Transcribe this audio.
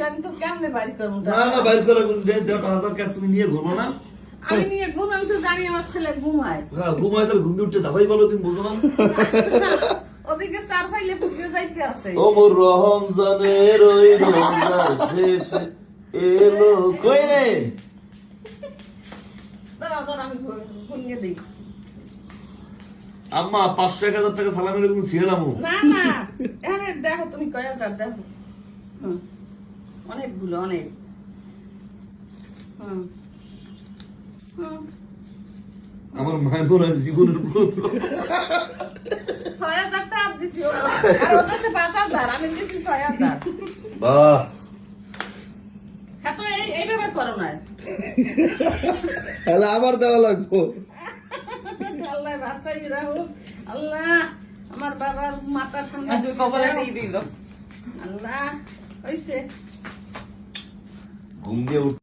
আমি তো কেমনে বাড়ি করবো না না বাইর করে দরকার তুমি নিয়ে ঘুমো না আমি নিয়ে ঘুম আমি তো জানি আমার ছেলে ঘুমায় হ্যাঁ ঘুমায় তাহলে ঘুম দিয়ে উঠতে যাবাই বলো তুমি বুঝো না ওদিকে চার ফাইলে ফুটে যাইতে আছে ও মোর রমজানের ওই রোজা শেষ এলো কই রে দাঁড়াও দাঁড়াও আমি ঘুমিয়ে দিই আম্মা 500-1000 টাকা সালামি লেগে ছিলাম না না এখানে দেখো তুমি কয় হাজার দেখো অনেকগুলো অনেক হুম হুম আমার মায়ের মনে হয় জীবনের প্রথম 6,000 টাকা দিছি আর ওদের 5,000 আমি দিছি 6,000 বাহ হ্যাঁ তো এইভাবে করো না তাহলে আবার দেওয়া লাগবো আল্লাহ বাঁচাই রাখো আল্লাহ আমার বাবার মাথা ঠান্ডা তুই কপালে দিয়ে দিল আল্লাহ হইছে ঘুম দিয়ে